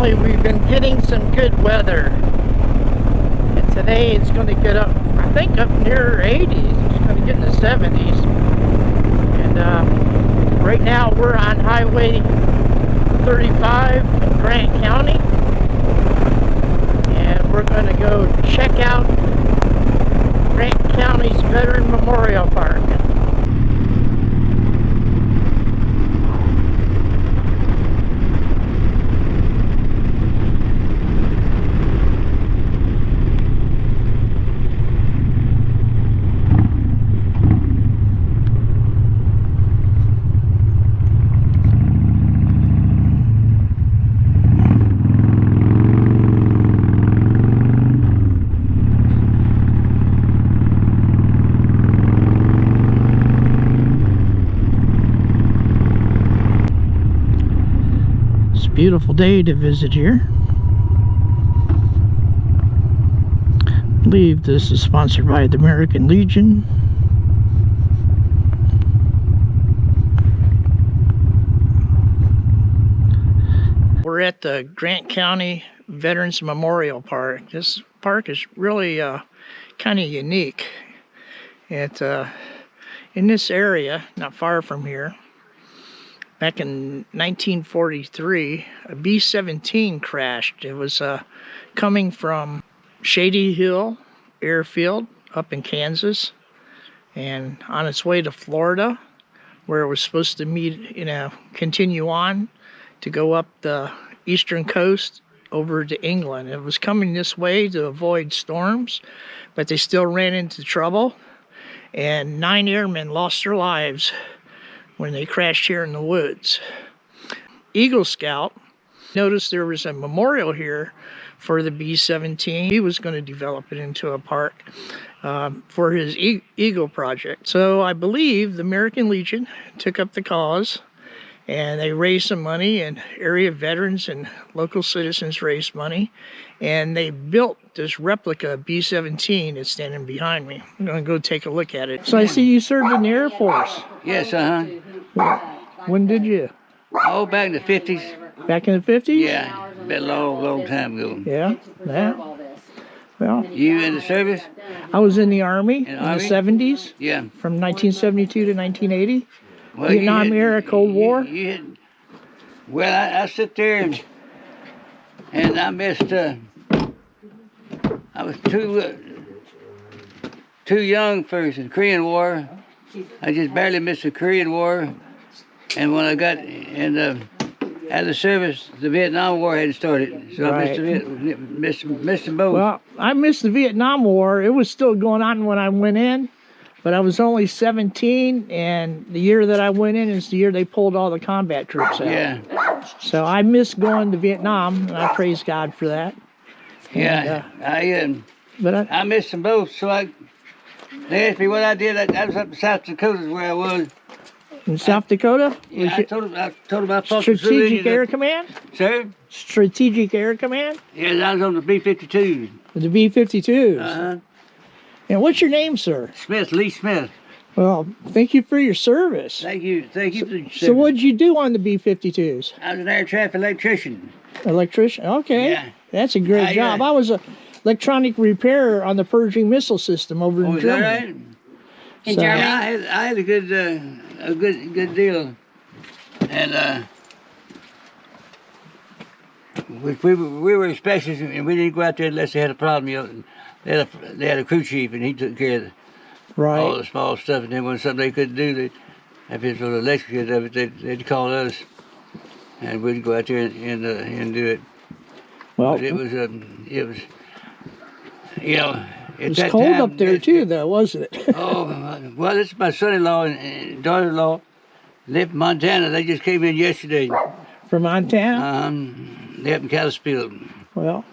Finally, we've been getting some good weather. And today it's going to get up, I think, up near 80s. It's going to get in the 70s. And right now we're on Highway 35 in Grant County. And we're going to go check out Grant County's Veteran Memorial Park. Beautiful day to visit here. I believe this is sponsored by the American Legion. We're at the Grant County Veterans Memorial Park. This park is really kind of unique. In this area, not far from here, back in 1943, a B-17 crashed. It was coming from Shady Hill Airfield up in Kansas and on its way to Florida, where it was supposed to continue on to go up the eastern coast over to England. It was coming this way to avoid storms, but they still ran into trouble, and 9 airmen lost their lives when they crashed here in the woods. Eagle Scout noticed there was a memorial here for the B-17. He was going to develop it into a park for his Eagle project. So I believe the American Legion took up the cause, and they raised some money, and area veterans and local citizens raised money, and they built this replica B-17 that's standing behind me. I'm going to go take a look at it. So I see you served in the Air Force. Yes, When did you? Oh, back in the 50s. Back in the 50s? Yeah, been a long, long time ago. Yeah, yeah. Well, You in the service? I was in the Army in the Army? 70s. Yeah. From 1972 to 1980. Well, Vietnam era, Cold War. Well, I sit there and I missed. I was too young for the Korean War. I just barely missed the Korean War, and when I got out of the service, the Vietnam War hadn't started, so Right. I missed them both. Well, I missed the Vietnam War. It was still going on when I went in, but I was only 17, and the year that I went in is the year they pulled all the combat troops out. Yeah. So I missed going to Vietnam, and I praise God for that. Yeah, But I missed them both, so they asked me what I did. I was up in South Dakota is where I was. in South Dakota? Yeah, I told them I fought Strategic Air Command? Sir? Strategic Air Command? Yeah, I was on the B-52. The B-52s. Uh-huh. And what's your name, sir? Smith, Lee Smith. Well, thank you for your service. Thank you for the service. So what did you do on the B-52s? I was an air traffic electrician. Electrician? Okay. Yeah. That's a great job. I was a electronic repairer on the Pershing missile system over in Is Germany. that right? In Germany? Yeah, I had a good deal, and we were specialists, and we didn't go out there unless they had a problem. You know, they had a crew chief, and he took care of all the small stuff. And then when something they couldn't do, if it was the electric of it, they'd call us, and we'd go out there and do it. Well, but it was you know. It was cold up there too, though, wasn't it? Oh, well, this is my son-in-law and daughter-in-law. Live in Montana. They just came in yesterday. From Montana? They up in Kalispell. Well,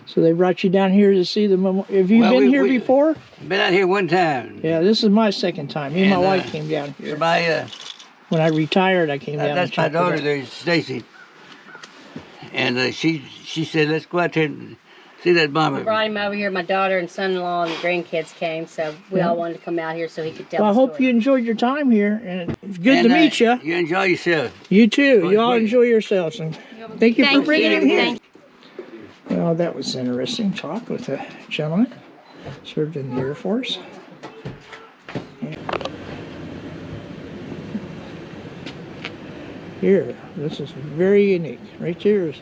so they brought you down here to see the memorial. Have you been here before? Been out here one time. Yeah, this is my second time. Me and my wife came down here. When I retired, I came down. That's my daughter there, Stacy. And she said, let's go out there and see that bomber. We brought him over here. My daughter and son-in-law and grandkids came, so we all wanted to come out here so he could tell Well, I the hope story. you enjoyed your time here, and it's good to meet you. You enjoy yourself. You too. You all enjoy yourselves, and thank you for bringing him here. Well, that was interesting talk with a gentleman served in the Air Force. Here, this is very unique. Right there is,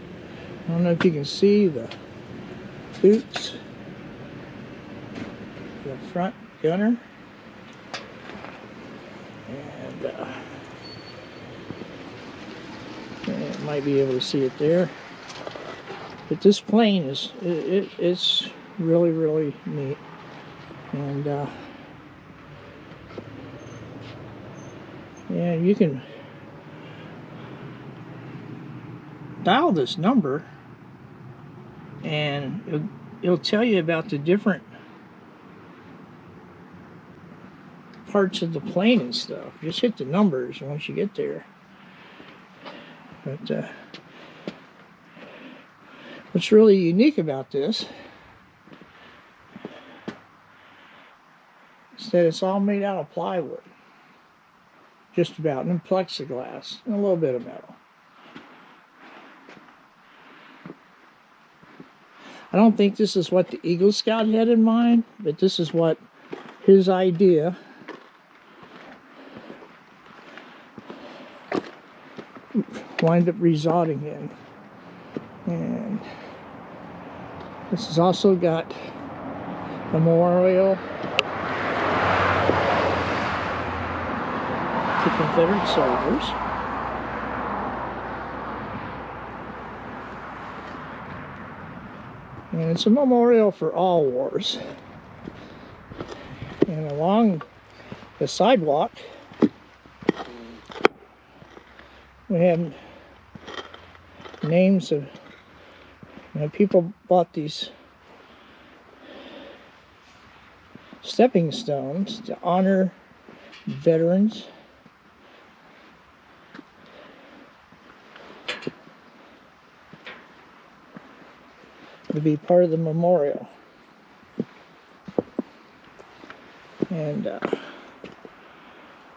I don't know if you can see the boots, the front gunner, and you might be able to see it there. But this plane is, it's really, really neat. And yeah, you can dial this number and it'll tell you about the different parts of the plane and stuff. Just hit the numbers once you get there. But what's really unique about this is that it's all made out of plywood. Just about, and plexiglass, and a little bit of metal. I don't think this is what the Eagle Scout had in mind, but this is what his idea wind up resulting in. And this has also got a memorial to Confederate soldiers. And it's a memorial for all wars. And along the sidewalk, we have names of, people bought these stepping stones to honor veterans. To be part of the memorial. And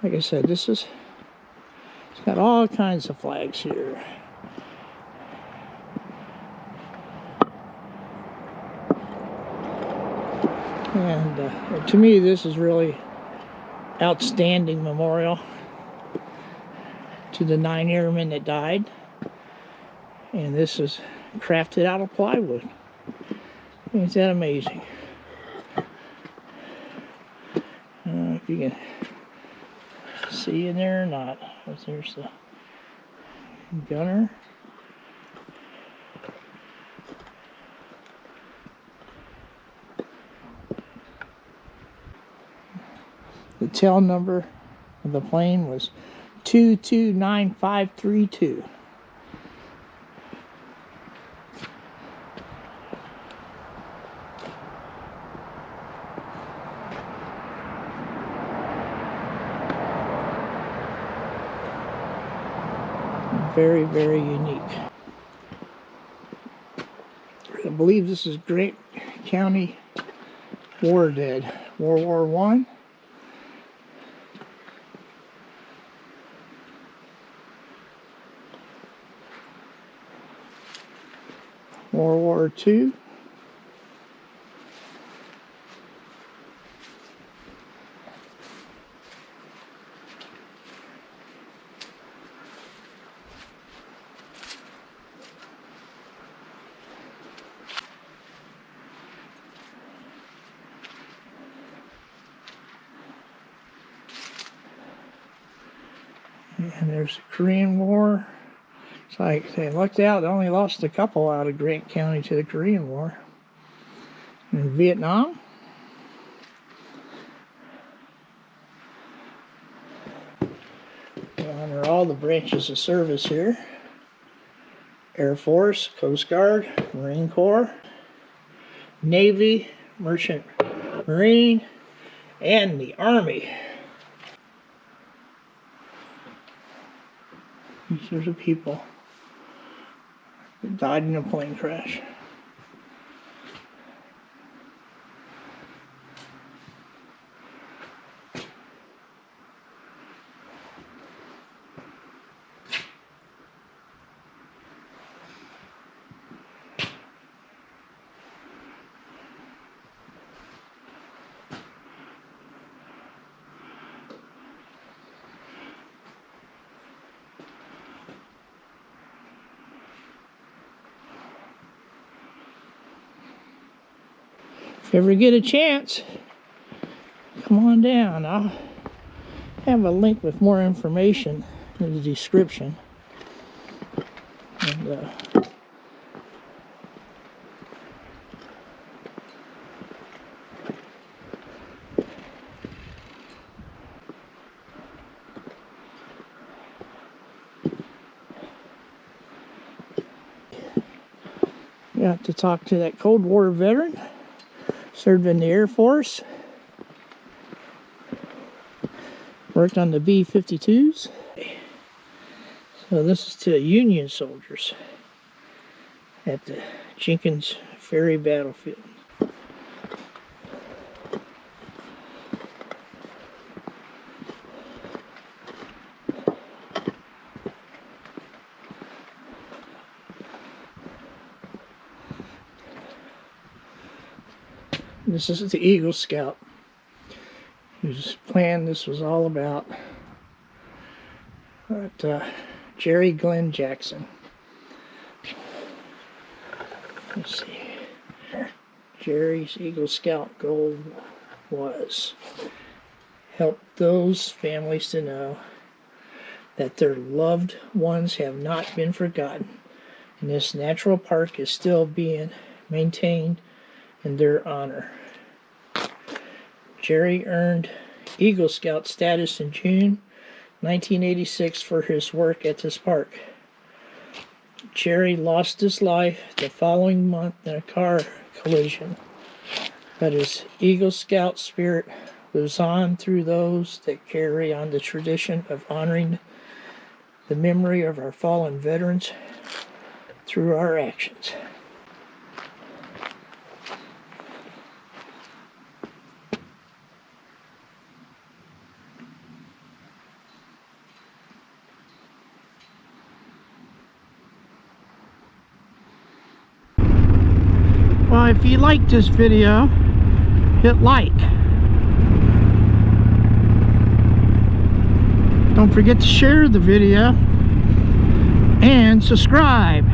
like I said, it's got all kinds of flags here. And to me, this is really outstanding memorial to the 9 airmen that died. And this is crafted out of plywood. Isn't that amazing? If you can see in there or not. There's the gunner. The tail number of the plane was 229532. Very, very unique. I believe this is Grant County war dead. World War I. World War II. And there's the Korean War. It's like they lucked out. They only lost a couple out of Grant County to the Korean War. In Vietnam. They honor all the branches of service here. Air Force, Coast Guard, Marine Corps, Navy, Merchant Marine, and the Army. These are the people that died in a plane crash. If you ever get a chance, come on down. I'll have a link with more information in the description. And got to talk to that Cold War veteran, served in the Air Force, worked on the B-52s. So this is to Union soldiers at the Jenkins Ferry battlefield. This is the Eagle Scout whose plan this was all about. But, Jerry Jackson. Let's see. Jerry's Eagle Scout goal was help those families to know that their loved ones have not been forgotten, and this natural park is still being maintained in their honor. Jerry earned Eagle Scout status in June 1986 for his work at this park. Jerry lost his life the following month in a car collision, but his Eagle Scout spirit lives on through those that carry on the tradition of honoring the memory of our fallen veterans through our actions. Well, if you liked this video, hit like. Don't forget to share the video and subscribe.